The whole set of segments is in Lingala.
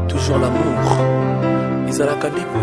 toujours l'amour. Ezalaka ndeko.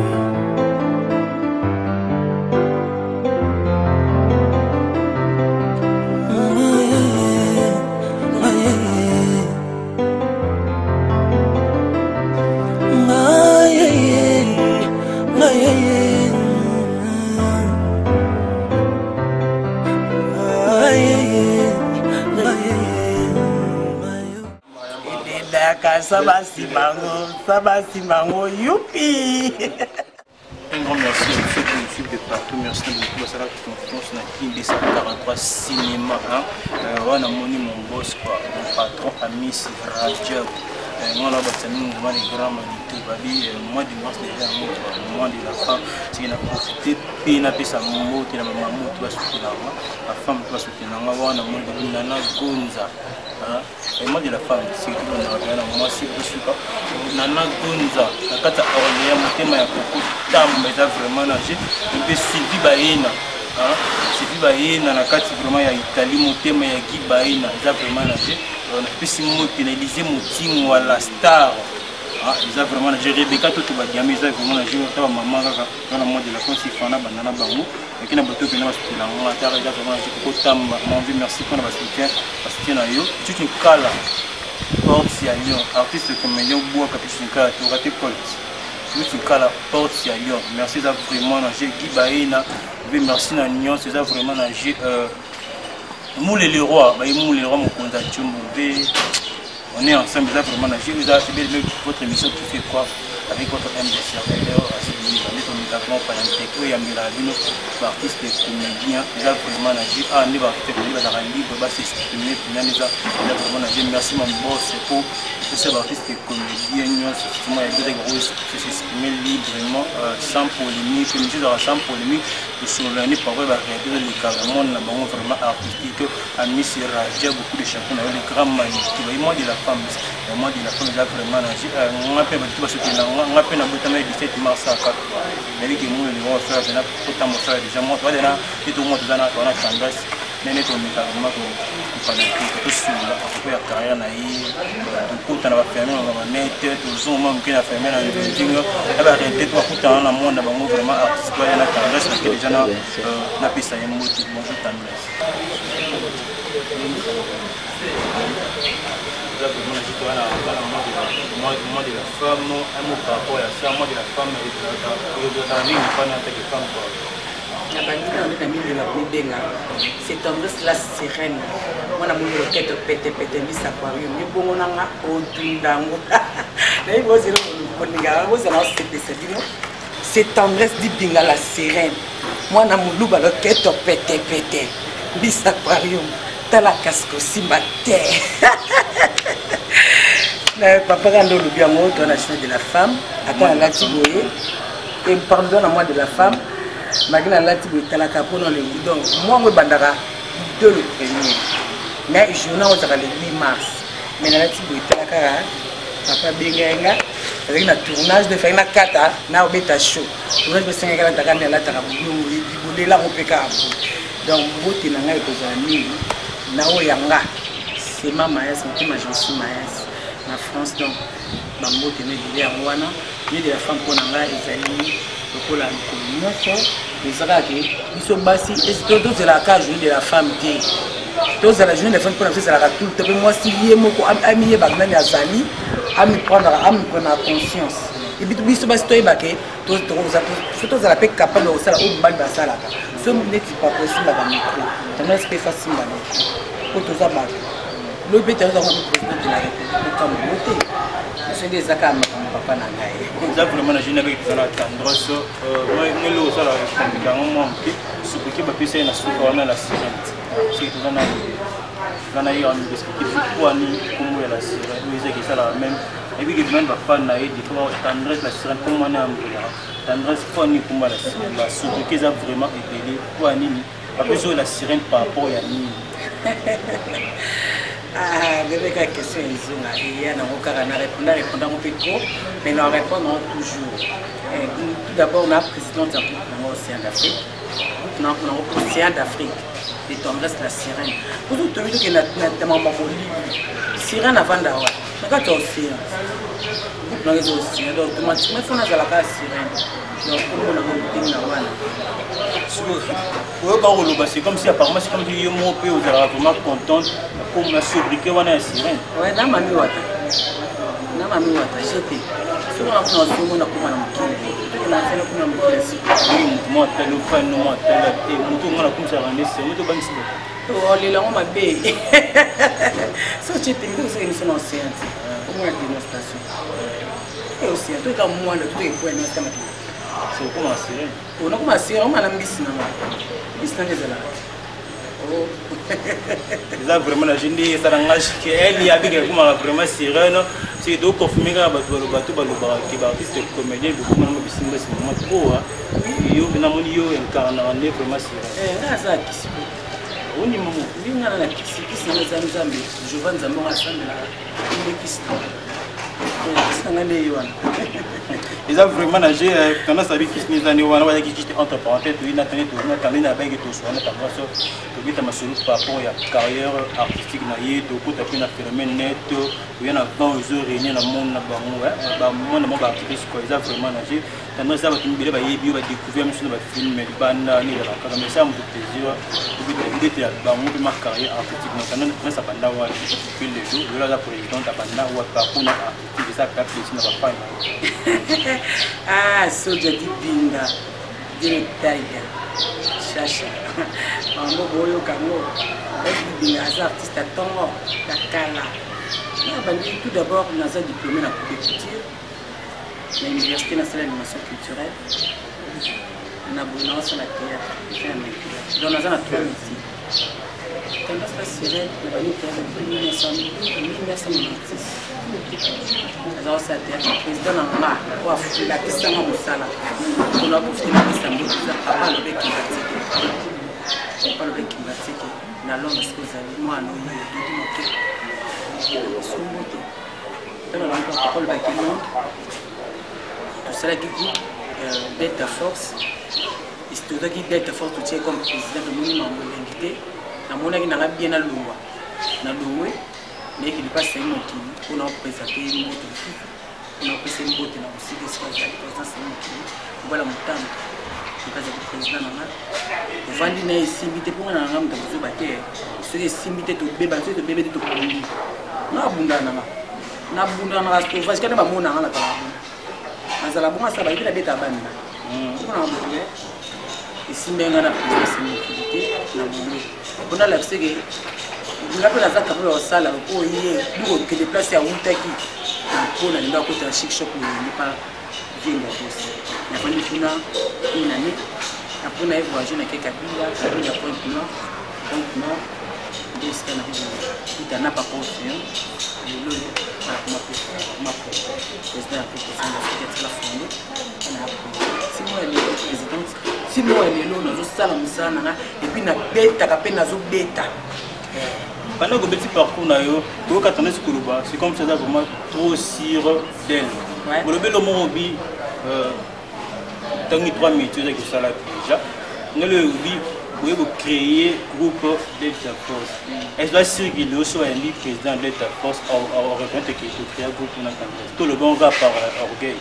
Sabasimango, youpi! Un grand merci à ceux qui nous suivent de partout. Merci beaucoup pour la confiance dans King 243 Cinéma. On a mon boss, mon patron, Amis Rajab. Moi, là, c'est nous, on a les grands manitou. Moi, du moins, déjà, au moment de la femme, c'est qu'il a profité. Puis, il a fait sa maman, il a maman, tu vas soutenir la femme, tu vas soutenir la maman, on a mon Nana Gonza. Et moi de la femme, c'est que on a moi si je suis pas Nana Gonza, la carte Orléans, mon thème est beaucoup mais ça vraiment nagé. Et puis Sylvie Baïna, Sylvie Baïna, la carte vraiment il y a Italie, mon thème il y a Guy Baïna, ça vraiment nagé. On a plus si mon pénalisé mon team ou à la star. Ils ont vraiment nagé. Rebecca tout va dire mais ça vraiment nagé. On a maman dans le monde de la France, il faut en avoir banana bango. Et qui n'a pas tout bien parce que là on a terre déjà vraiment nagé. Autant mon vie merci pour notre soutien parce que na yo toute une cala porte si à Lyon artiste comédien bois capuchin cala tu raté colt toute une cala porte si à Lyon merci ça vraiment nagé Guy Baïna merci na Lyon c'est ça vraiment nagé Moule les rois Moule les rois mon contact on est ensemble ça vraiment nagé vous avez fait votre émission qui fait quoi avec votre MDC artiste comédien, il a vraiment nagé. Il va s'exprimer. Merci mon boss pour ces artistes comédiens. Il s'exprimer librement, sans polémique. Sans polémique, sur l'année par exemple, les carrément vraiment artistique. Amis Rajab, beaucoup de chansons, les grands magnifiques. Moi de la femme, moi de la femme, il a vraiment nagé. On appelle le 17 mars à 4. Mais les gens vont faire déjà moi toi là et tout le monde dans la tendance mais les tombés carrément pour pas tout sur là pour faire carrière na yi tout temps on va faire on va mettre tout le monde qui a fait la building et va arrêter tout temps dans le monde vraiment artiste là la tendance que les gens na pesa ya moto bonjour tendance moi de la femme, un mot par rapport à ça, moi de la femme, c'est tendresse la sirène. Moi, je suis pété, mis aquarium. Je suis c'est tendresse dit binga la sirène. Moi, je suis pété, mis aquarium. T'as la casque aussi, ma terre. Papa Rando le bien mot dans la chaîne de la femme. Attends, la tiboye. Et pardonne à moi de la femme. Magna la tiboye, t'as la capo dans le donc moi, je bandara de le premier. Mais je n'ai pas le 8 mars. Mais la tiboye, t'as la cara. Papa Benga. Avec un tournage de faire une cata. Na obeta show. Tournage de 5 ans, t'as gagné la taraboulé. Là, on peut faire. Donc, vous êtes dans la vie. Nao Yanga. C'est ma maïs, c'est ma chanson maïs. En France, donc, Bambo tenait de l'Irwana, ni de la femme qu'on a là, les amis, le pôle à l'économie, les Arabes, ils sont bassis, et c'est tout de la cage de la femme qui tous à la journée, les femmes qu'on a fait, c'est la tout le temps. Moi, si il y a beaucoup d'amis, Bagdani, Azali, à me prendre conscience. Et puis, tu vas se toyer, tous à la paix capable de faire au bal de la salle. Ce n'est pas possible à la micro. Tu n'as pas facile à la micro. Pour tous à battre. Le président de la République comme voté. C'est des accords avec mon papa Nangaï. Vous avez vraiment imaginé avec la tendresse. Moi, je suis là, je suis là, je suis là, la sirène. C'est tout dans la eu un perspective pour aller comme la sirène. Vous savez que c'est la même. Et puis, même la femme n'a eu des fois tendresse la sirène comme on est en tendresse pour aller comme la sirène. La soupe qui a vraiment été pour aller. Après, sur la sirène par rapport à Nini. Ah, bébé, quelle question ils ont là. Il y a un répondant un peu trop, mais nous répondons toujours. Tout d'abord, on a président de l'Océan d'Afrique. l'océan d'Afrique. Et tu embrasses la sirène. Pour tout le monde qui n'a pas sirène avant d'avoir. Mais quand tu es océan, tu es océan. Donc, automatiquement, il faut que tu aies la sirène. Donc, pour c'est comme si apparemment c'est comme si yo mo pe ozala vraiment contente comme la sobriquet wana ya sirène. Ouais, na mami wata j'étais sur la France on a comment on a fait comme on a fait moi tellement fan moi tellement et mutu ngana comme ça rendre c'est mutu bansi. Oh les là on m'a bé so j'étais nous c'est une océan au moins démonstration et aussi tout comme moi le tout est point dans cette c'est comment sirène on a commencé on m'a la mbisi na bisna ngezala oh ça vraiment la jeune ça n'engage que elle y a bien comme vraiment sirène c'est donc confirmer que bato balobara ki ba artiste comédien beaucoup na bisimba c'est vraiment trop yo na moni yo incarne vraiment sirène na ça kisi on y maman linga na kisi na nzambe Jovan Zamora asambela ile kisi ils ont vraiment nagé quand on savait qu'ils nous ont on va dire qu'ils étaient entre parenthèses ils n'attendaient tout on attendait avec tout sur on attendait ça to bita masolo par rapport à carrière artistique na yeto ko tapé na phénomène net il y en a 20 jours réunis dans monde na bango ba monde mo ba artiste quoi ils ont vraiment nagé quand ça va tomber ba yebi ba découvrir monsieur ba film mais bana ni la quand mais ça me fait plaisir to bita ba mo ma carrière artistique quand ça pendant wa depuis les jours là la président ta bana wa pa kuna artistique ça fait plaisir na ba fine ah soja di binga di taiga chacha mambo boyo kango di binga as artiste tongo takala na bandi tout d'abord naza diplômé na couture na université nationale d'animation culturelle na bona sur la théâtre donc naza na trois métiers quand ça serait na bandi théâtre 1996 alors ça a été président Namba ou la question à Moussala on a profité de ça papa le bec qui papa le bec qui na longue ce que vous avez moi non son moto dans la langue papa le bec non tout ça qui dit Delta Force histoire qui Delta Force tu sais comme président de monument l'invité na mona qui na bien na lungwa na lungwe mais qu'il passe une moto on a présenté une moto on a passé une moto là aussi des choses à présence une moto voilà mon temps parce que le président nana vandi na isimité pour na ngam ta zo baté ce que simité to beba to bébé to kundi na bunda na sto parce que na ba mona na ta azala bonga ça ba ila beta banda on a moto isimbenga na président sécurité na bongo on a l'accès que la pena za kapelo osala ko yé duko ke déplacer à Utaki pour na linga ko ta chic shop ni pas vinga boss na fani kuna ina ni apuna hivyo ajina ke kabila kabila point nord des kana hivi itana pa confiant le ma président africain de la fondé na si moi le président si moi le lo na zo sala musana et puis na beta ka pena zo beta. Pendant que petit parcours na yo, to ka tendance kuruba, c'est comme ça vraiment trop sur d'elle. Pour le bel moment bi tangi 3 minutes que ça là déjà. On le bi pour créer groupe Delta Force. Est-ce que c'est qu'il est aussi un président Delta Force au reconnaître qu'il faut créer groupe na tendance. Tout le bon va par orgueil.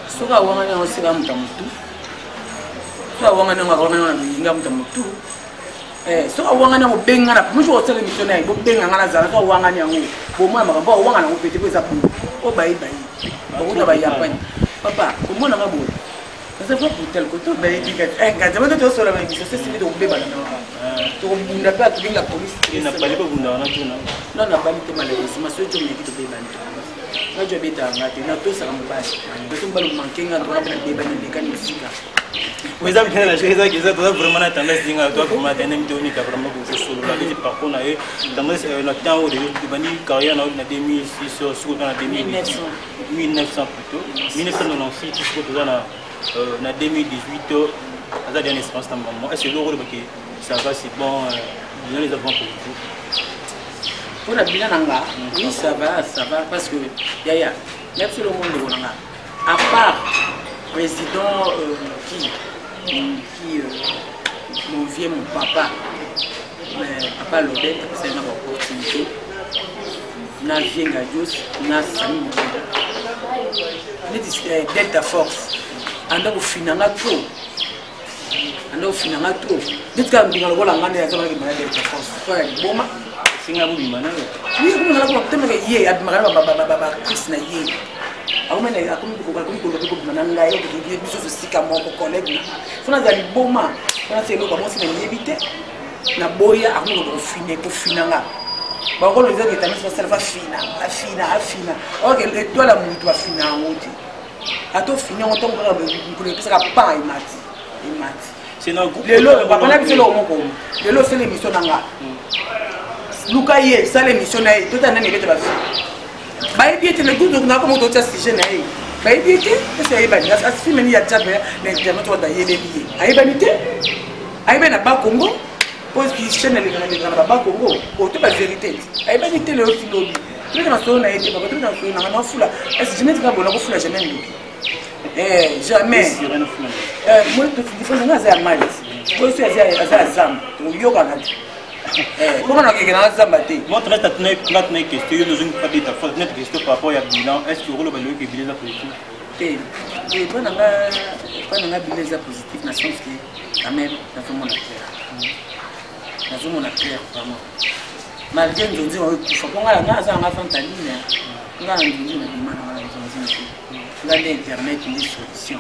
Soka wanga na osika mtamutu. Soka wanga na ngam mtamutu. So awanga na obenga na mujo osele missionnaire bo benga ngana zala so awanga ni angu bo mwa makambo awanga na opete ko eza pu o bai bo na bai yapani papa ko mona ngabo ça va pour tel côté bai dika ngaza mo to so la bai so c'est de obeba na to bunda pa to la police il n'a pas les bunda na tuna non na bali te malheureusement so to me ki to beba na jo beta ngati na to sa mo bai to mbalo mankenga to na beba ni lekani usika. Mais ça me fait la chose qui est vraiment tendance dinga toi comme la dernière vidéo ni vraiment beaucoup solo la petit parcours na e tendance na temps où de bani carrière na 2006 sur dans 1900 plutôt 1996 jusqu'au na 2018 à la dernière expérience dans moment est-ce que le rôle ça va c'est bon bien les avant pour vous pour la bilan nanga oui ça va parce que yaya même si le monde nanga à part président qui mon vieux, mon papa. Papa Lodette, c'est une opportunité. Na vieux Gadios, na Sami Delta Force. Anda au finanga trop. Anda au finanga trop. Dites quand on a la main de la Delta Force. Ouais, bon ma. Singa bu bimana. Oui, on a la problème que yé, admiral baba Chris na yé. Auma na akomi ko mananga yo ko di biso sika mo ko collègue. Fona za li boma. Fona se lo ba mo se na yebite. Na boya akomi ko finanga. Ba ko le zaki tamisi va fina. OK, le toi la mutu va fina ngoti. Ato fina on tombe ko le pesa pa imati. C'est dans groupe. Le lo ba na biso lo mo ko. Le lo c'est l'émission nanga. Luka ye, ça l'émission na tout en année ba fi. Ba bien le goût donc na ko mo to test si na ye. Ba bien c'est ba ni as fi meni ya tsabe l'internet wa da yele lié. Ayi ba nité. Ayi ba na ba Congo. Parce que chaîne les grands baba Congo, pour toute la vérité. Ayi ba nité le petit lobby. Tout dans son na été ba tout dans son na fula. Est-ce que je n'ai pas bon la fula jamais lui. Jamais. Moi tout il faut na za mal. Moi c'est za zam. Yo kana. Comment on a gagné dans Zambate? Moi, très attentif, une question, nous avons pas dit ta faute, notre question par rapport à bilan. Est-ce que vous avez que bilan positif? Et pas n'a bilan positif, na sens que quand même dans tout monde clair. Dans tout monde clair vraiment. Malgré nous disons il faut qu'on a ça en fantaline. On a dit na bima na internet une solution.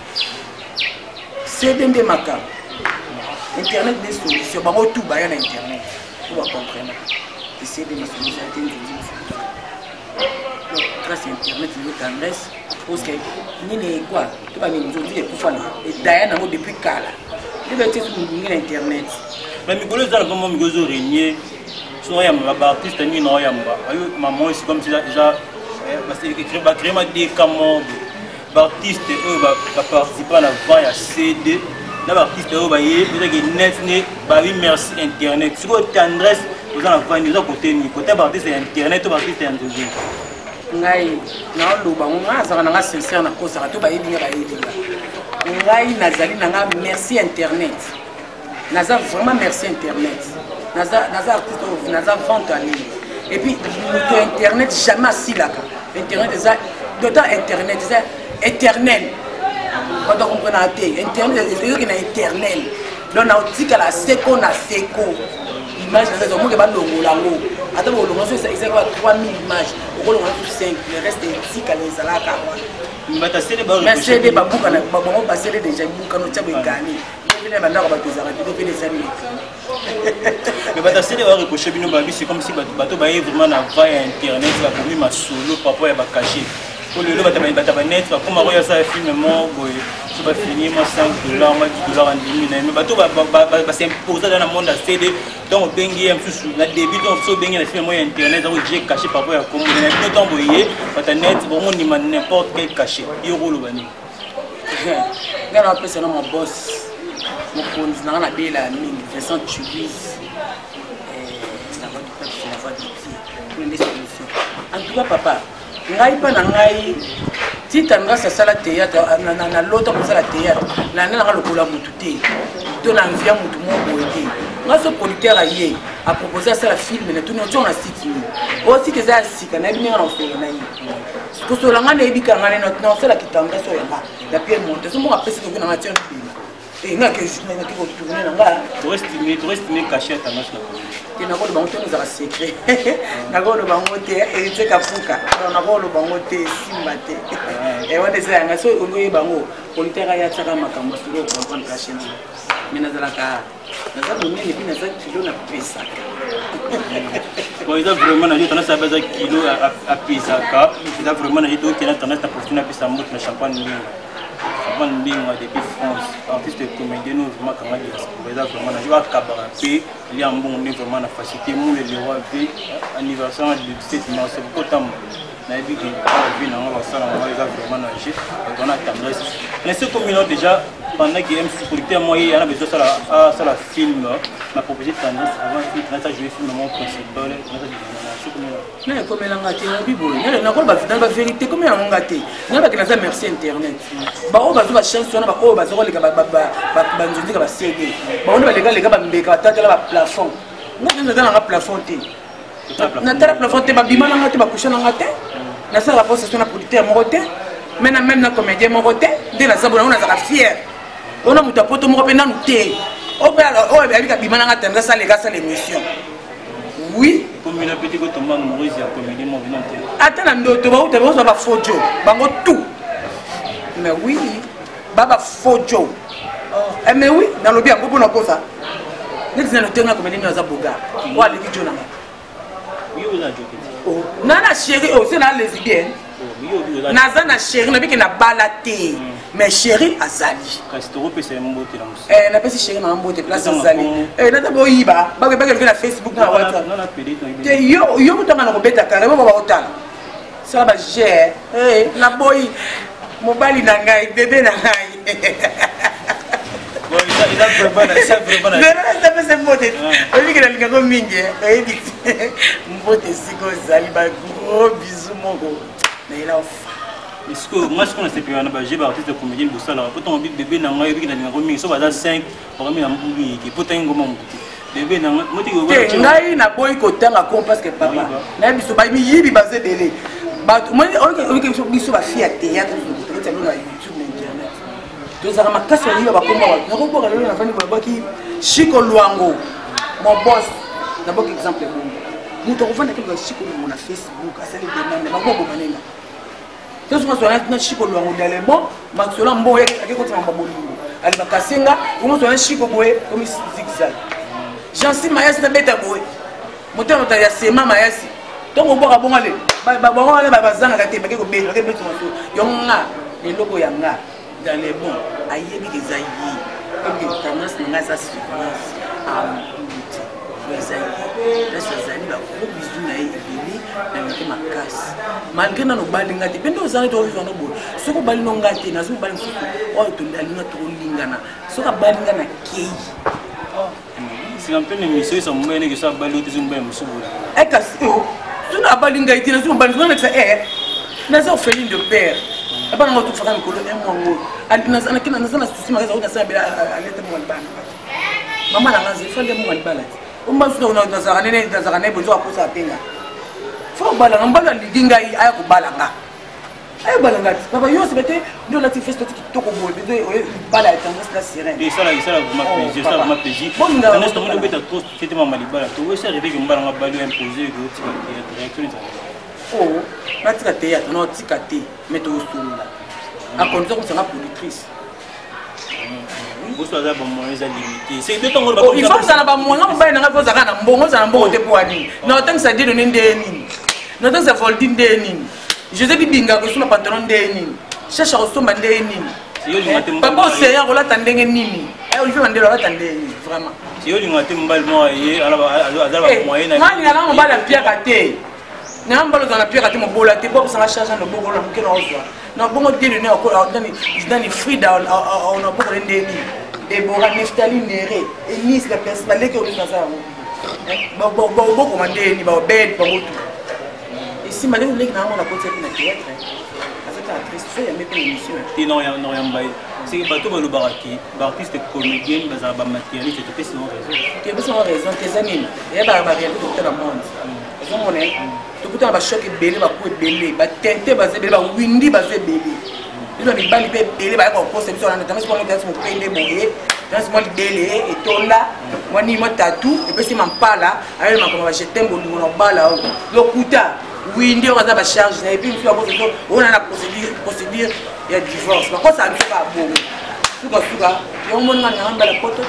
C'est des maka. Internet des solutions, ba tout ba na internet. On va comprendre. Essayer de nous solutionner grâce à internet le tendresse parce que ni quoi tu vas nous dire pour faire et d'ailleurs depuis kala il va être sur internet mais migolo za comme migozo régner so ya ma artiste ni no ya mba ayo maman c'est comme ça déjà parce que écrire ba créer ma des comment artiste eux va participer à la vente à CD. Les artistes qui net merci internet. Si vous avez tendresse, vous avez un côté artiste internet, vous avez un côté ngai na loba nga za na sincère na kosa to ba yinga ba yinga ngai nazali na merci internet naza vraiment merci internet naza artiste naza vente en ligne et puis internet jamais si là internet ça d'autant internet c'est éternel. Quand on comprend internet c'est que éternel donc na otika la seko na seko image na zo mo ke ba longolango ata bo longo so c'est quoi 3000 images au longo 5 le reste est tika les alaka mbata cede ba merci de ba buka na ba mo ba cede déjà buka no tshabo gani le banda ko ba tezara de pe les amis mais mbata cede ba reprocher bino ba c'est comme si bato ba vraiment na via internet ba komi ma solo papa ya ba caché pour le lot ba net ba comme roya ça film mo boy so ba fini mo $5 mo $10 en ligne mais bato ba s'imposer dans le monde à CD donc bengi am sous na début donc so bengi na film mo internet donc j'ai caché papa ya comme na temps boyer ba net bon mon n'importe quel caché yo rolo bani ngana pesa na mon boss mon konzi na bela mingi Vincent Chubis na va tout faire la voix pour une solution en tout cas papa ngai pa na ngai tita nga sala théâtre na lota ko sala théâtre na nga lokola mutu te to na envia mutu mo boete nga so producteur aye a proposer ça la film na tout no na site ni o site za sika na bi nga na so na yi ko so la nga na ebika nga na sala kitanga so ya la pierre monte so mo apesi ko na matière et nga que je na ko tourner na nga to estimer caché tendance na qui n'a pas de banque nous a secret n'a pas de banque et c'est kafuka n'a pas de banque simbate et on est ça ngaso ongoye bango politera ya tsaka makambo silo comprendre caché na mais nazalaka nazalo nini puis nazaki kilo na pesa bon ils ont vraiment na tendance à baser kilo à pesaka ils ont vraiment na donc qui a tendance à profiter na pesa moto na champagne avant de depuis France, artiste comédien, nous vraiment quand même vraiment na joie cabaret, il y a un bon vraiment na facilité, nous les rois anniversaire du 17 mars, c'est beaucoup de temps. na vu que la vie na va ça na va vraiment nager on a tendresse mais c'est comme déjà pendant que MC producteur moi il a besoin ça la film m'a proposé tendresse avant qu'il ça jouer film mon principal na comme la ngati na bibo na ko ba dans la vérité comme ya ngati na ba kina merci internet ba o ba zo ba chance na ba o ba zo ko le ba nzunzi ka ba CD ba on ba le ba mbeka tata la ba plafond na dans la plafond te na tala plafond te ba bimana ngati ba coucher na ngati na ça la poste na producteur mo côté mais na même na comédien mo côté de la sabona on a za fier on a muta poto mo pe na nuté o ba o ba bika bimana ngati na ça les gars ça l'émission oui comme une petite côté moi Maurice ya comédie mo venant attends na ndoto ba uta ba ba fojo bango tout mais oui baba fojo mais oui dans le bien beaucoup na ko ça ni zina noté na comédie na za boga wa le video na oui vous a joké oh nana chérie oh c'est la lesbienne naza na chérie na biki na balate mais chérie azali Castro pe c'est mbote la musi na pesi chérie na mbote place azali na tabo yiba ba ke na Facebook na WhatsApp non la pédite te yo mutanga na kobeta kala ba ba otala ça ba gère na boy mobali na ngai bébé na ngai bon il a vraiment ça vraiment ça fait c'est mbote oui que na linga ko mingi mbote siko zali ba gros bisous moko na ila est-ce que moi je connais ces pays là j'ai artiste de comédien de ça là pourtant bébé na ngai oui que na linga ko mingi so ba 5 pour mi na mbulu yiki pourtant ngoma mbuti bébé na moti ko te ngai na boy ko tanga ko parce que papa na biso ba mi yibi ba zedele ba moi on que biso ba fia théâtre to telo na YouTube na internet to za ma kaso yiba ba komba wa na ko boka lelo na fani ba ki Chico Luango mon boss na bok exemple bon muto ko fanda ke ba Chico Luango na Facebook asali demande ba ko bomanenga to so so na Chico Luango dale bon maxola mbo yake ko tsama bolingo ali bakasenga ko so na Chico boye comme zigzag Jansi Mayasi na beta boye motema ta ya sema Mayasi tongo boka bongale ba bongale ba bazanga ka te ba ke ko beta ke betu moto yonga le logo yanga dans les bons ayebi ke zayi et tendance na ngasa surprise zali ba ko bizu na ebele na mike makasi malgré na no bali ngati pendo zali to vivre no bo soko bali no ngati na soko bali soko o to ndali na to lingana soko bali ngana kei c'est un peu une émission ça me que ça bali to zumba musubu e kasi o tuna bali ngati na soko bali ngana ça na ça feeling de père aba na to faka mikolo emwango andina sana kina na sana susima kaza una sana bila alete mo albana mama na ngazi fande mo albala umba suna na zakane bozo akosa penga fo bala ngambala liginga aya ko balanga ay balanga baba yo sebete ndo la tifesto kitoko bo bezo bala tendance la sirène et ça vraiment plaisir on est tombé beta trop c'était mama libala to we c'est arrivé que mbala ngabalo imposer que réaction oh natika théâtre non tika te mais to sula a condition que sera productrice boso za ba moyens limité c'est de temps ba il faut ça na ba moyens ba na ko za kana mbongo za mbongo te poani na tant ça dit de ndeni na tant ça voldi ndeni je sais binga ko suma pantalon ndeni cherche ko suma ndeni papa c'est ya ko la tandenge nini ay Olivier Mandela la tandenge vraiment si yo lingate mbal mo ye ala ba moyens na ngani ala mo ba la pia kate na mbalo dans la pierre ati mobola te pour ça charge no bogo na mukelo ozo na bongo dele ne ko dani Frida on a beaucoup ndeni Deborah Neftali Nere et Nice la personne que on ça bo commander ni ba bed ba moto ici malé on lek na on a côté na théâtre avec actrice fait mais pas émission ti non ya mbay c'est bato ba lo baraki ba artiste comédien ba ba matérialiste te sinon raison tes amis et ba réalité tout le monde ils ont monnaie tout le ba choc belé ba ko belé ba tenter ba zebé ba windi ba zebé ils ont mis bali pe belé ba ko conception na tamé pour nous mo pende boye dans moi belé et tola wani mo tatou et puis c'est mampala avec ma comme je t'aime bolingo na bala lokuta windi on va ba charge et puis une fois on a la procédure il y a divorce mais quoi ça ne fait pas bon suka yo mon ngana ngamba la poto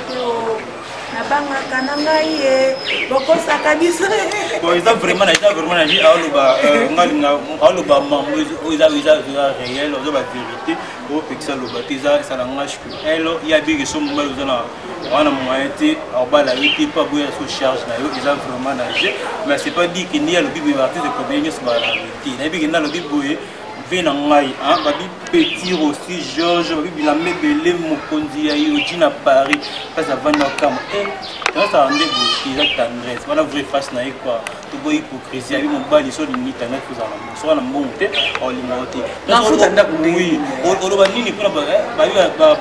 nabangaka na ngai ye bokosaka biso bon eza vraiment na dit aoloba mambo eza réel oza bavérité opekisa loba te eza na ngage que ele yabiki so mobali oza na wana moyen te abala ye te pa boya so charge na yo eza vraiment na jeu mais c'est pas dit que ni alobi boye baartiste ekobe nyonso baarrete nayebiki nde alobi boye ve na ngai babi Petit aussi Georges babi bilamba ebele mokonzi ya yoji na Paris place avandi na kama ça ande eza tendresse wana vraie face na ye quoi toboyi hypocrisie abi mobali so lingi internet kozala soka na mbongo te olinga te oui oloba nini mpona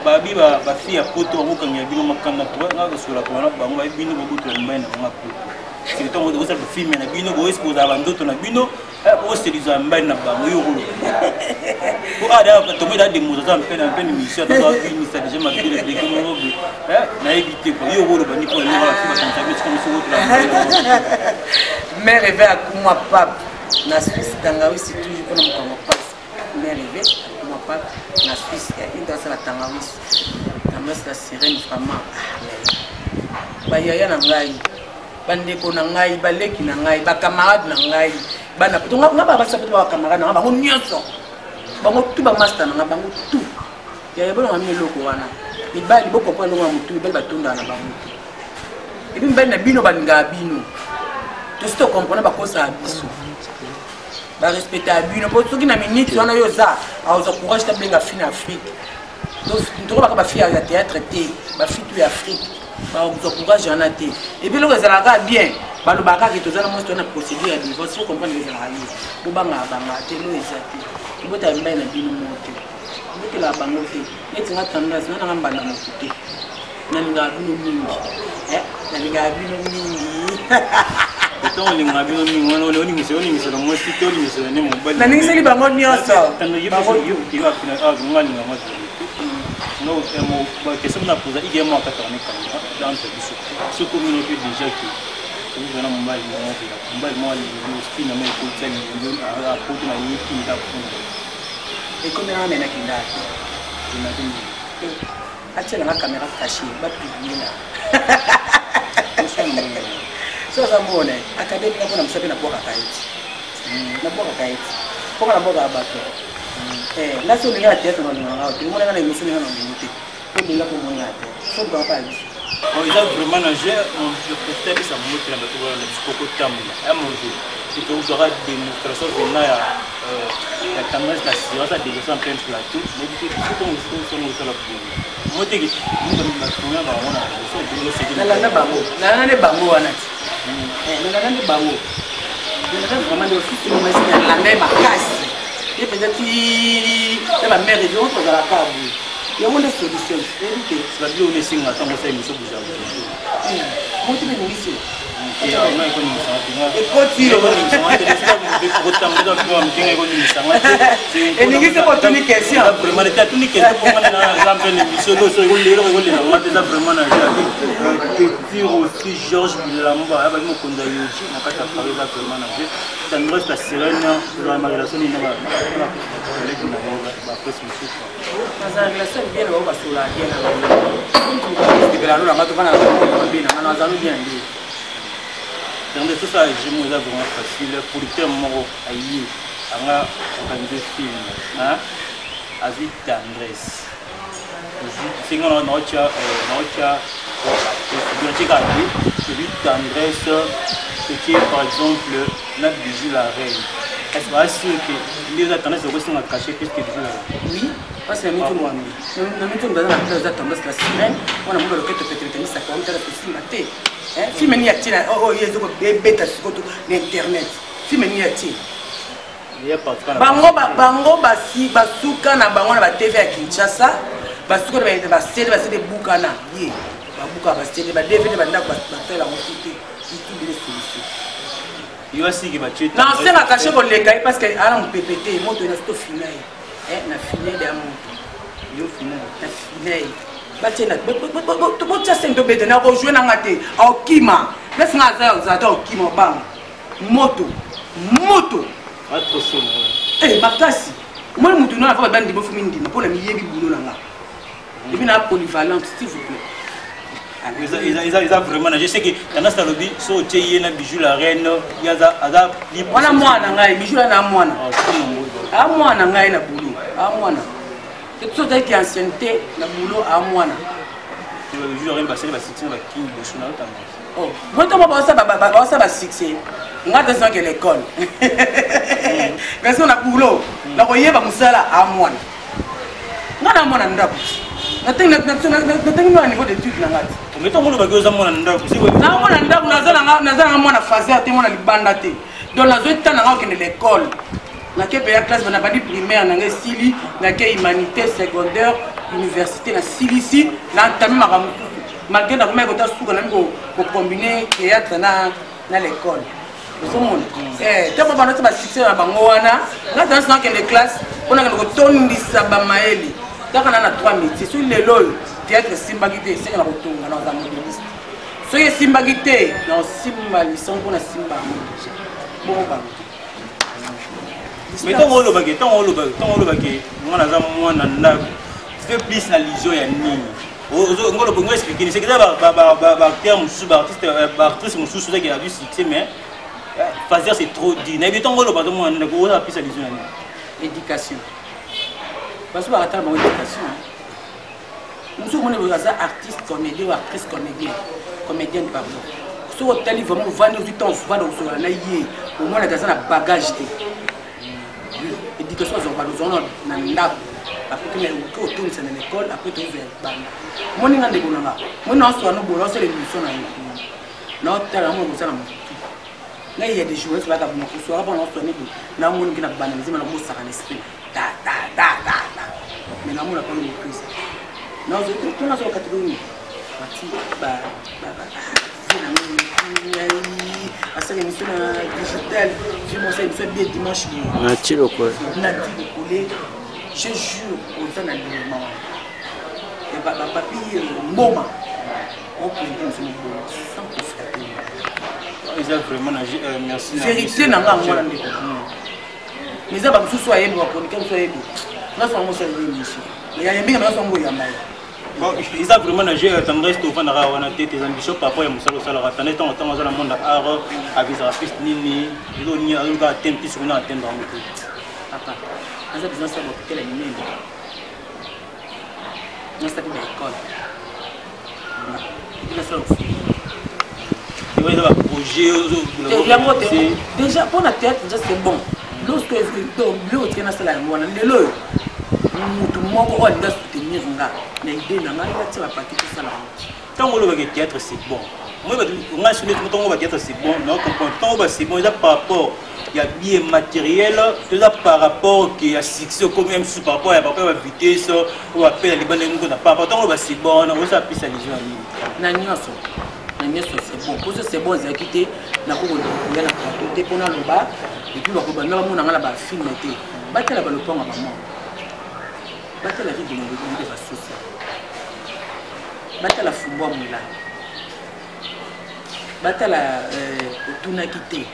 babi bafille ya poto bakokanga bino makanda kosola kona bango babi bino bobotola mobali na bango poto c'est donc vous avez filmé na bino boys pour avoir d'autres na bino o c'est des ambaye na bango yo ko ada to me da de mo za mpena mission to za fini ça déjà ma vie de ko na éviter ko yo ko bani ko na ba fi ba tabi comme so la mère rêve à moi pap na Suisse tangawisi toujours ko na mo pas mère rêve moi pap na Suisse il doit la tangawisi na mas la sirène vraiment ba yaya na ngai bandeko na ngai baleki na ngai ba camarade na ngai bana tonga ngaba ba sapeto ba camarade na bango nyonso bango tu ba master na bango tu ya yebo na mimi loko wana ibali boko kwa longa mutu ibali batonda na bango ebi mbali na bino balinga bino to sto comprendre ba kosa biso ba respecter bino po soki na minute wana yo za aoza courage ta benga fin Afrique donc ndoko ba fia ya théâtre te ba fitu ya Afrique ba courage en até et puis le zalaka bien ba lo baka ki tozana mo tona procédure ya divorce faut comprendre les zalaka bo banga banga te lo ezati bota mbaye na bino mote mote la bango te neti nga tendance na ngamba na mote na nga bino mingi na nga bino mingi to le nga bino mingi wana oni miso mo sito ni miso ne mo bali na ningiseli bango nyonso tango yibo yo tiwa pina nga ni nga mo non moi question na poser également à faire dans ce communauté déjà que vous avez mon bail moi le spin na mais côté ni à côté na ni qui da et comme on est na kinda on a dit acha na caméra cachée ba publier là so ça mbone académie na bona msabe na boka kaiti na boka kaiti boka na boka abato là sur les théâtre on a tout le monde a les émotions on dit tout le monde a faut pas parler on ils a vraiment nagé on peut peut-être ça montre la bateau le spoko tamula à manger c'est que vous aurez des démonstrations de la caméra la science déjà en plein plateau mais du coup comme vous sont sur la plus moi t'es nous dans la première va on a so de le c'est na bango wana na bango vraiment le film mais la même casse et peut-être que la mère est autre dans la table. Il y a une solution. C'est la vie où les signes attendent ça ils sont déjà. Moi tu me dis et on a connu ça. Et continue. Et n'importe c'est pas une question. Vraiment c'est une question pour moi dans exemple l'émission là so on ça vraiment na petit aussi Georges Bilamba avec mon konda yoji na kata parler ça vraiment na jeu. Ça nous reste la sirène dans ma relation ni na ba presse monsieur. Dans la relation bien on va sur la bien na. C'est là nous on va bien na za bien dit. Dans tout ça, je me dis vraiment facile pour le terme moro aïe, on a organisé film, avec tendresse. C'est qu'on a notre tendresse, c'est par exemple notre bijou la reine. Est-ce que c'est sûr que les tendresse de Weston a caché qu'est-ce que bijou la reine? Oui. Parce que nous sommes dans la place de tendance la sirène, on a voulu le quête peut-être ça comme ça le film maté. Film ni ati na oh yezo ko beta sikoto l'internet. Film ni ati. Bango basi basuka na bango na ba TV ya Kinshasa, basuka ba CD bukana. Ye. Ba buka ba CD ba DVD ba ndako ba faire la montée. Tout les solutions. Il va si que ba tuer. Non, c'est ma caché pour les gars parce que ala mon PPT, moi to na sto final. Na finale de amour. Yo finale. Na finale. Batena. Bo tsa sendo bete na ko jouer na ngate. Au kima. Laisse nga za au kima bang. Moto. Autre chose. Makasi. Moi mutu na fa bandi bo fumi ndima pour la miyebi bulo na nga. Et puis na polyvalente s'il vous plaît. Ils ont vraiment. Je sais que dans la lobby, so tu es un bijou la reine, il y a libre. On a moi na bijou là na moi. Ah moi na ngai na boulot. Ah moi na. C'est tout ça qui ancienneté na boulot à moi na. Le bijou la reine passer va citer la king de son autre. Oh, moi ça va succès. On a besoin que l'école. Parce qu'on a boulot. La voyez va musala à moi. Na moi na ndabu. Na tengo na niveau d'études na ngati. Mettons le bagage à mon ndabu. Na moi na ndabu na moi na fazer até moi na libanda te. Donc la zone tana nga okende l'école. Na ke pe ya classe na badi primaire na ngesili, na ke humanité secondaire, université na silisi, na tammi makamu. Malgré na kuma kota suka na miko ko combiner théâtre na l'école. Vous monde. Tellement pendant ça succès na bango wana, na dans ça okende classe, on a ko tondisa ba maeli. Donc on a 3 métiers. Sur les lois, théâtre simbagité, c'est la retour dans un modéliste. Sur les simbagité, dans simba, ils sont pour la simba. Bon, mais tant on le baguette, moi n'a fait plus la lision et nini. On va expliquer. C'est que terme sous-artiste, artiste mon sous qui a vu succès, mais faire c'est trop dit. Mais tant on le baguette, moi n'a pas plus la lision. Éducation. Parce que attends mon éducation. Nous sommes artistes, comédiens ou actrices comédiennes pardon. Si vous avez vraiment 28 ans, vous allez au moins dans un bagage. L'éducation, nous avons un ndap. Après que nous retournons à l'école, après que nous avons un moi, je suis un moi, je suis un bon, c'est l'émission. Non, tu as un bon, c'est un bon. Là, il y a des joueurs qui vont vous soir avant notre année. Là, on a banalisé, mais on a un esprit. Mais là, on a pas de prise. Non, je suis en catégorie. À cette émission digitale, je me suis bien dimanche. Nature quoi. Nature collé. Je jure aux gens à l'élément. Et papier, moment. On peut dire que sans plus. Ils ont vraiment merci. Vérité n'a pas moi. Mais ça va me soigner, moi, pour que soyez beau. Là, c'est mon cerveau ici. Il y a un bien dans son bout, il y a mal. Ils ont vraiment nagé tendresse au fond de la tête, tes ambitions par rapport à Moussa Salara. T'en es temps dans le monde d'art, avec la piste Nini, ils ont mis un thème qui sont atteindre dans le coup. Papa, on a besoin de savoir quelle est l'année. On a starté l'école. Déjà, pour la tête, c'est bon. Lorsque l'autre est dans la moine, le soutenir mais l'idée n'a pas été partie de ça. Tant que le théâtre c'est bon. Moi, on a souligné que le théâtre c'est bon. Non, quand c'est bon, il y a par rapport, il y a bien matériel, il y a par rapport qui a succès comme même sous par rapport à la vitesse, ou à peine les bonnes choses n'a pas. Tant que c'est bon, on a aussi appris ça les gens. C'est bon. Pour ça c'est bon, c'est quitté. Na ko na côté pour na loba et puis ba ko ba na mona ngala ba film été. Ba tela ba le pont à maman. Bata la vie de mon bébé va soucier. Bata la fumbo moula. Bata la tuna quitté.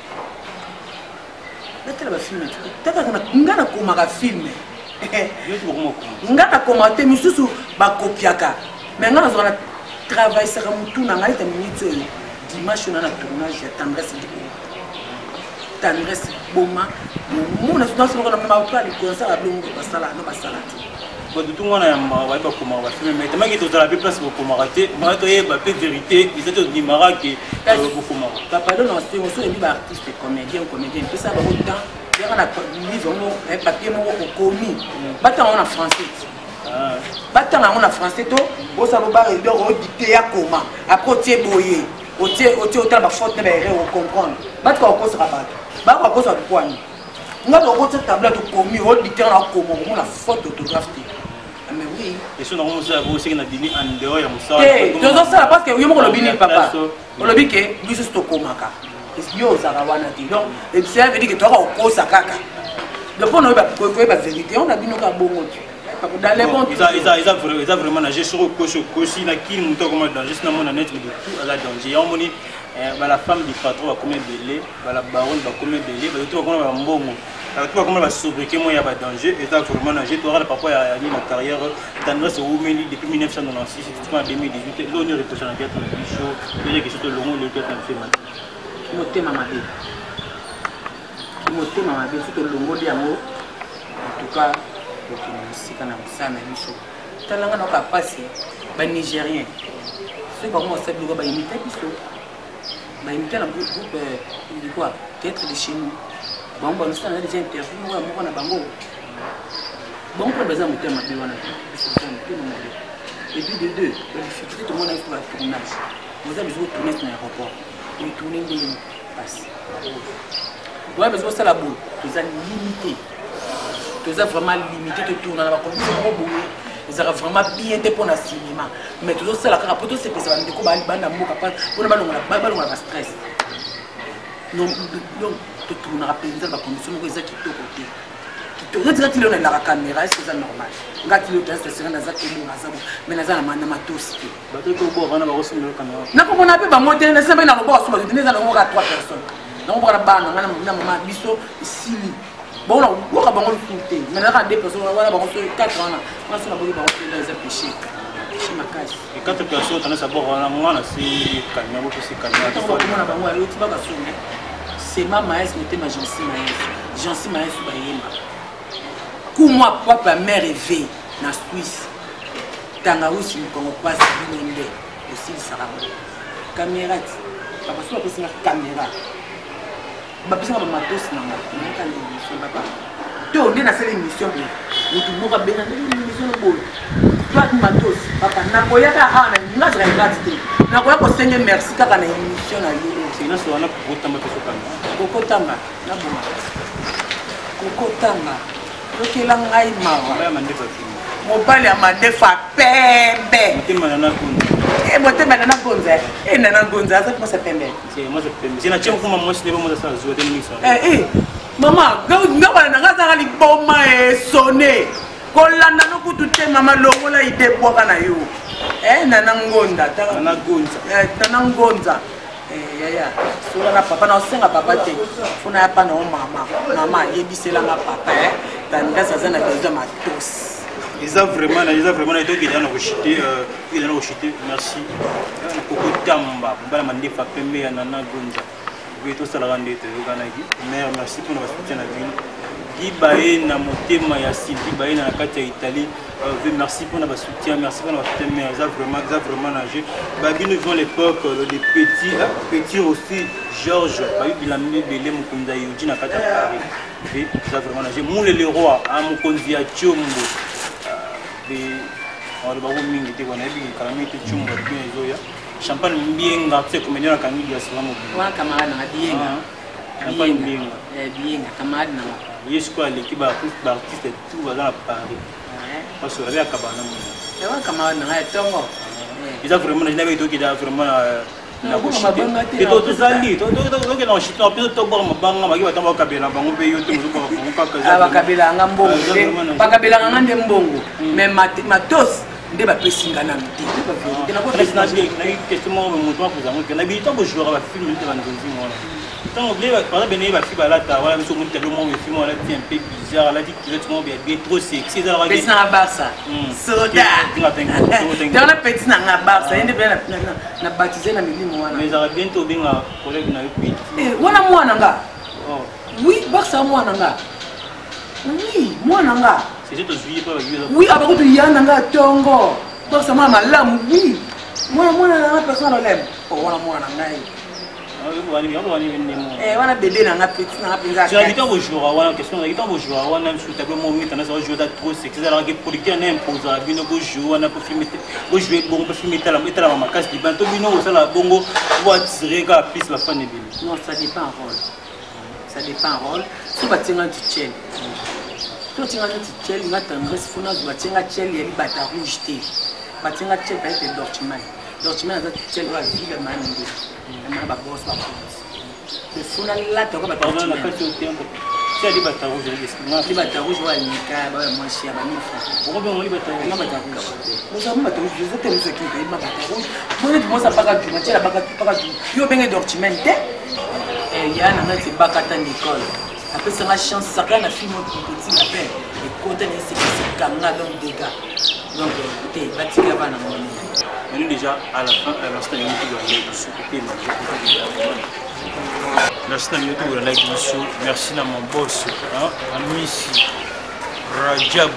Bata la film. Taka ngana koma ka film. Ngana koma te misusu ba kopiaka. Mais ngana zo na travail sera mutu na ngai ta minute dimanche na tournage ya tendresse boma. Mon assistance on a pas pas le concert à blongo basala no basala. Tout le monde a pas comment va filmer mais tellement que tu as la place pour comment rater moi tu es la vérité ils étaient du Maroc qui beaucoup comment papa non c'est aussi un artiste comédien tout ça va autant il y a un livre un papier mon commis bata on en français bata on en français to au ça va pas dicter à comment après tu es boyé au tal ba faute na erreur comprendre bata ko ko sera ba ko ça quoi on a une tablette commis au dicter na comment on la faute orthographe. Mais oui. Et si on a aussi un dîner en dehors, il y a ça parce que oui, on lobby papa. On lobby que lui c'est au komaka. Et yo ça va wana donc et ça veut dire que tu auras au kosa kaka. Donc on a pas vérité, on a dit nous ka bongo. Dans les bons ils a vraiment nagé sur le coche aussi la qui monte comme dans juste dans mon net de tout à la danger. On moni la femme du patron va combien belé, la baronne va combien belé, tout va combien mbongo. Tout va combien va sobriquer moi il y a pas danger et ça vraiment nager toi le papa a mis ma carrière tendresse au Mali depuis 1996 jusqu'en 2018 l'honneur est pour ça bien tout le show dire que c'est le long le temps fait mal. Motema mabe. Motema mabe c'est le long de amour. En tout cas, donc c'est quand même ça na biso. Talanga na ka passer ba nigérien. C'est comment ça doit ba imiter biso. Ba imiter un groupe de quoi? Théâtre de chez nous. Bon, bon, nous avons déjà interviewé, nous avons bango. Bon, on peut besoin de monter ma biwana. Et puis de deux, la difficulté tout le monde a fait le tournage. Vous avez besoin de tourner sur l'aéroport. Et tourner des passes. Vous avez besoin de ça la boule. Vous avez limité. Vous avez vraiment limité de tourner. Vous avez vraiment bien été pour le cinéma. Mais tout ça, la carapace, c'est que ça va me découvrir. Pour ne pas avoir stress. Non, tu tournes à peine dans la condition où ils ont quitté côté. Tu retires la caméra, est-ce que c'est normal? Quand tu le testes, c'est un azak et mon azak, mais les gens n'ont pas tous. Tu n'as pas mon appel, moi, tu n'as pas dans le boss, tu n'es pas dans le 3 personnes. Non, on va la banne, on a un biseau, ici. Bon, on va avoir le mais là, des personnes, on va avoir 4 ans. On va se la bouger dans les péchés. Et 4 personnes, on a d'abord un c'est calme, c'est calme. C'est ma maïs, mais ma gentil maïs. Gentil maïs, moi, papa, mère rêvé na Suisse. Tangaousi, quand on passe, aussi le Sarah. Caméra, papa, soit que c'est la caméra. Papa, c'est ma matos, papa. Tu on est dans cette émission. Nous tout le bien dans l'émission de Bol. Toi, tu matos, papa, Nakoya, on a regardé. Nakoya, on s'est merci car on a une émission à lui. C'est une soirée pour vous tambour sur caméra. Coco Tamba, na bon. Coco Tamba. Ok, là, on a eu marre. Mon père a mandé fa pembe. Eh, moi, tu m'as donné gonza. Eh, nana gonza, ça comment ça pembe? C'est moi je pembe. C'est na tiens pour moi, c'est pas moi ça jouer des mix. Eh, maman, nga bana nga za li boma e sonné. Kolanda no kutu mama longo la ide boka na yo. Eh, nana ngonda, nana gonza. Nana ngonza. Ya sura na papa na osenga papa te funa ya pa na mama yebisela na papa tanga saza na besoin matos ils ont vraiment donc il a rejeté merci Coco Tamba bala mande fa pembe ya nana gonza oui tout ça la rende te yoganaki mère merci pour notre soutien à ville Guy Baé na motema ya Sylvie Baé na kati ya Italie merci pour notre soutien merci pour notre soutien mais ça vraiment nagé babino vivant l'époque les petits aussi Georges Bayu Bilamine Belé Mukunda Yuji na kati ya Paris et ça vraiment nagé Moule le roi à Mukonzi ya Chombo on va voir mingi te wana bi kalamite Chombo bien zoya champagne mbienga c'est comme on a kamili ya salamu wana camarade na bienga champagne mbienga bienga camarade na yes quoi l'équipe artiste tout va dans Paris parce que avec kabana et wana camarade na tongo ils ont vraiment n'avait tout qui a vraiment na koshite et d'autres zali donc na shite on peut to boire mabanga maki batamba kabela bango pe yo tout ko ko kaza ba kabela ngambongo ba kabela ngande mbongo mais matos nde ba pesinga na mti na ko président na question mo mo to ko zango na bi to bo joueur ba film de bandozi mo tant oublié par exemple bene ba fi ba la ta wala so mo telo mo film wala un peu bizarre la dit que tout le monde est trop sexy ça la petit na Barça soda dans la petit na Barça inde bien na baptisé na milimo wana mais ça bientôt binga collègue na yo petit wana mwana nga oui Barça mwana nga oui mwana nga c'est juste juillet pas oui abakutu yana nga tongo Barça mwana malamu oui mwana na personne l'aime wana mwana ngai wana bébé na nga petit na nga penza tu as dit au jour wana question na au jour wana sur tableau mon mita na ça jouer trop sexy alors que producteur na imposer bino go jouer wana pour filmer go jouer bon pour filmer tala ma casse di banto bino ça la bongo va tirer ka piste la fin de bino non ça dépend rôle si ba tinga tu tchel to tinga tu tchel nga tendresse funa ba tinga tchel ya bata rouge te ba tinga tchel ba te dortiman za tchel wa ville manende na ba boss ba le funa la to ba pardon la casse au tempo c'est des batarouges les batarouges wa nika ba moi chia ba 1000 francs pourquoi on les batarouges na batarouges Nous avons ma trouche, je sais que qui est ma trouche. Moi, je ne sais pas du match, la bague du. Yo, bien d'ortimente. Et il y a un autre bac à l'école. Après, ça ma chance, ça a fait mon petit appel. Et quand on est c'est comme là, donc des gars. Donc, écoutez, va tirer avant la monnaie. On est déjà à la fin, à l'instant, il y a merci à mon boss, Amici Rajab,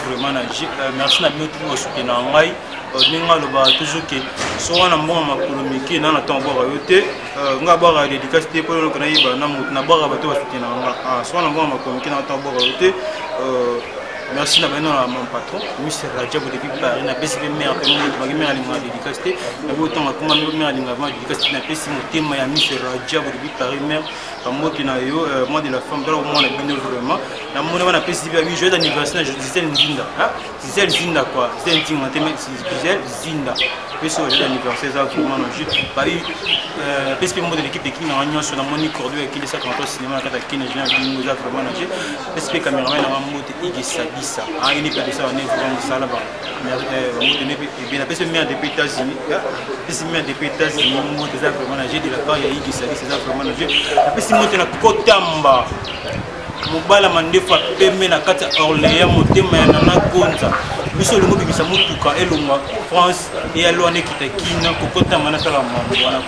vraiment merci à nous tous qui n'ont pas toujours que soit on a bon ma colomique dans la temps boire yote nga boire dédicace pour le connaître na boire bateau soit on a bon ma colomique dans la temps boire yote merci à mon patron, M. Rajab depuis Paris, na PCB mère comme ma mère a dédicace na autant comme ma mère a dédicace na PCB thème ya M. Rajab depuis Paris mère moi qui na yo moi de la femme dans le monde a bien vraiment na mon na PCB oui joyeux anniversaire je disais Zinda c'est Zinda quoi c'est un thème c'est Zinda puis c'est joyeux anniversaire ça vraiment je pas eu PCB moi de l'équipe qui na réunion sur la Monique Cordieu qui est 53 cinéma quand qui na nous a vraiment nager PCB caméraman na moto igisa ça a une personne ça on est vraiment ça là-bas mais bien après c'est mis depuis États-Unis c'est mis depuis États-Unis moi déjà vraiment nager de la part il y a igisa c'est ça vraiment nager après si moi tu na kotamba mobala mandefa peme na kati Orléans motema ya nana konza biso le mobi bisa mutuka elongwa France et alone kitakina kokotamba na sala mambo wana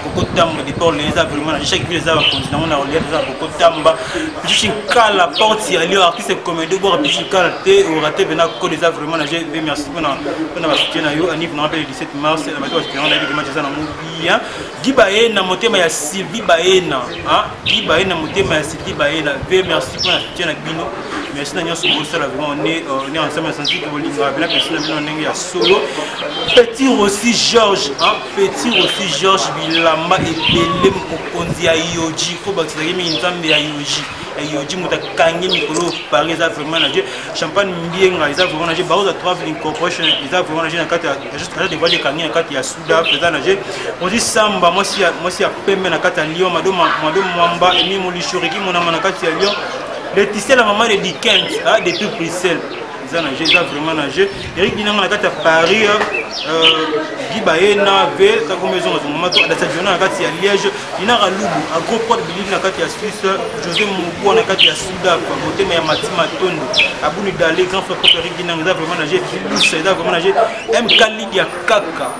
kokotamba de Orléans ça vraiment chaque ville ça va continuer on a Orléans ça kokotamba pichinkala porte ya lio artiste comédie boire pichinkala te au raté bena ko des vraiment j'ai merci pour na soutien na yo anif na le 17 mars na bato soutien na le match ça na mobia gibaena motema ya Sylvie Baena gibaena motema ya Sylvie Baena merci pour la soutien à Bino. Merci à nous on est ensemble sans dire que vous avez la personne qui a solo. Petit aussi Georges, petit aussi Georges Bilamba et Belém Okondi à Yoji. Faut pas que ça une femme à Yoji. Yoji mutakangi mikolo Paris ça vraiment nager champagne bien ça vraiment nager Baroza Traveling Corporation ça vraiment nager na kati juste de voyager kangi na kati ya Souda ça nager on dit samba moi si à peme na kati ya Lyon madame Mwamba et Mimo Lishoriki mon amana kati ya Lyon Laetitia la maman de Dickens depuis Bruxelles ça nager ça vraiment nager Eric Dinanga na kati ya Paris Guy Baena ve ka comme maison maman to da stadion na kati ya Liège ina Ralubu a gros port building na kati ya Suisse José Moukou na kati ya Souda kwa motema ya Matima Tondo Abuni Dalé grand frère propre Eric Dinanga ça vraiment nager ça vraiment nager MK Lydia Kaka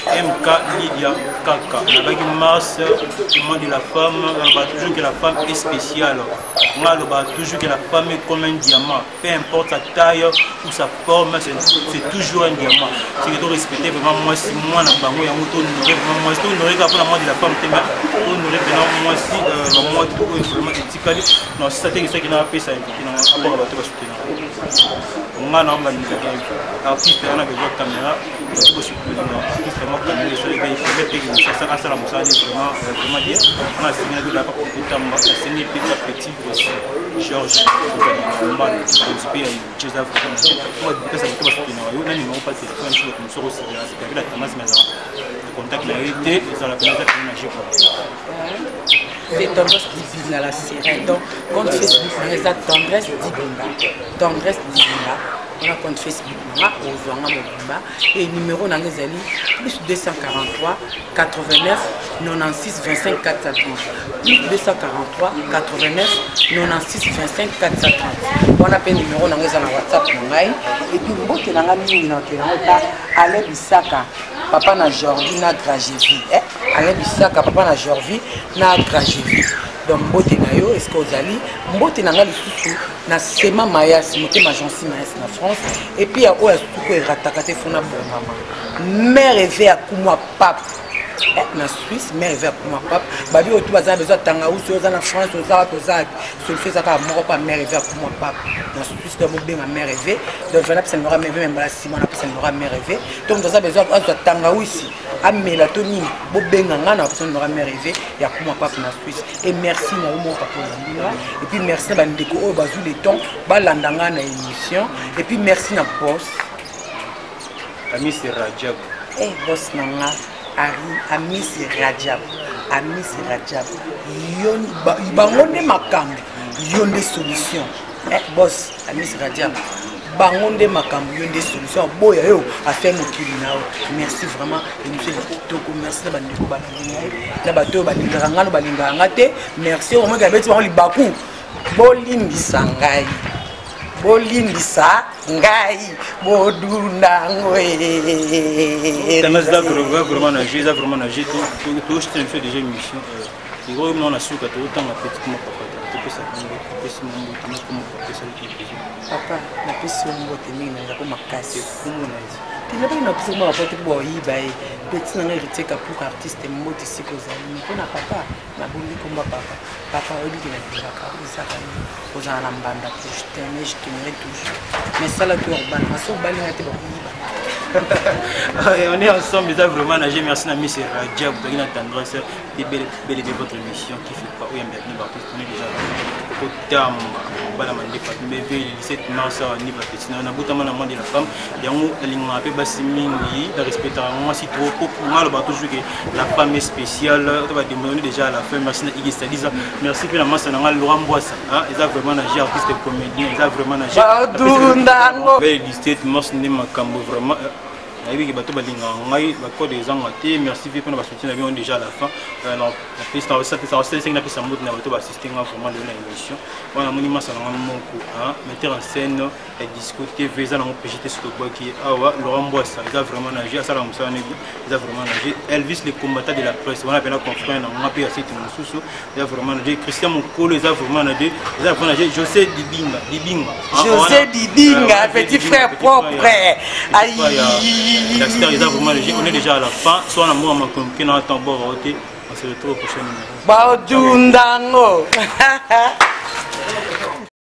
MK Lydia Kaka avec Mars le monde de la femme on va toujours que la femme est spéciale on va toujours que la femme est comme un diamant peu importe sa taille ou sa forme c'est toujours un diamant c'est que respecter vraiment moi si moi na bango ya moto vraiment moi si on aurait pour la mode de la femme tema on aurait vraiment moi si moi tout vraiment éthiquement non c'est ça qui n'a pas ça qui n'a pas rapport à tout soutenir on a non mais artiste on a besoin de caméra pour soutenir artiste vraiment caméra sur les pays peut-être ça ça la musa vraiment dire on a signé de la part pour tamba signé petit aussi Georges on va inspirer Joseph moi ça me soutenir yo nani non pas téléphone sur le sur aussi c'est la Thomas mais contact la été ça la peine de nager c'est tendresse divine à la série donc compte Facebook les tendresse divine on a compte Facebook nanga ozwanga mobimba et numéro nanga ezali plus 243 89 96 25 430 plus 243 89 96 25 430 on appelle numéro nanga ezala na WhatsApp ngai et puis mbote nanga mingi na kelanga Alain Bisaka papa na Jordi na Grajevi Alain Bisaka papa na Jordi na Grajevi donc mbote na yo est-ce que ozali mbote nanga lisusu na Sema Mayas motema Jansi Mayas na France et puis ya oya suku erataka te fona bongama mère eve akumwa pape na Suisse mère eve akumwa pape babi otu baza besoin tanga uso oza na France oza toza se fait ça ka moko pa mère eve akumwa pape na Suisse to bobenga mère eve donc vana pesa nora mère même la Simon na pesa nora mère eve donc toza besoin oza tanga usi a mélatonine bobenga ngana pesa nora mère eve ya kumwa pape na Suisse et merci na umo papa na et puis merci na bandeko o bazu le temps balandanga na émission et puis merci na boss Amis Rajab boss nanga Amis Rajab yon bango ne makambo yon des solutions boss Amis Rajab bango nde makambo yo nde solution boya yo affaire mokili na yo. Merci vraiment émission kitoko, merci na bandeko balingi ngai na bato oyo balingaka nga no balingaka nga te. Merci vraiment ka beti bango libaku bolimbisa ngai bodunda ngoe ça vraiment nager ça vraiment nager tout je t'ai fait déjà une mission c'est gros non la souka tout temps la petite comme papa tu peux ça papa na pesi mbote mingi na ko makasi kumunanzi tina bana kusoma apote bo yibai petit na ngai riteka pour artiste mbote siko zali mpona papa na boli komba papa obi kina ndaka usaka ozana mbanda que je t'aime je t'aimerai toujours mais ça la tour ban maso bali ngate ba kuyiba on est ensemble déjà vraiment nager merci na Miss Radia pour une tendresse et belle votre émission qui fait pas où il y a bien artiste on est déjà au terme bala mandi pas mais le 17 mars à niveau petit na butama na monde de la femme yango linga pe basi mingi de respecter moi si trop pour moi le toujours que la femme est spéciale on va demander déjà à la fin merci na Iggy Stadiza merci pour la masse na Laurent Boissa hein ils a vraiment nager artiste comédien ils a vraiment nager le 17 mars ni makambo vraiment oui, bateau balinga ngai bako des ans até merci pour nous soutenir avion déjà à la fin la piste ça c'est na piste mode na bateau assister vraiment de l'émission on a monument ça na moko hein mettre en scène et discuter visa na PJT sur le qui awa Laurent Boissa il a vraiment nagé ça la musana il a vraiment nagé Elvis le combattant de la presse on appelle un confrère na on appelle assez Mususu il a vraiment nagé Christian Mokolo il a vraiment nagé José Dibinga petit frère propre aïe on est déjà à la fin soit on a moi on se retrouve au prochain numéro.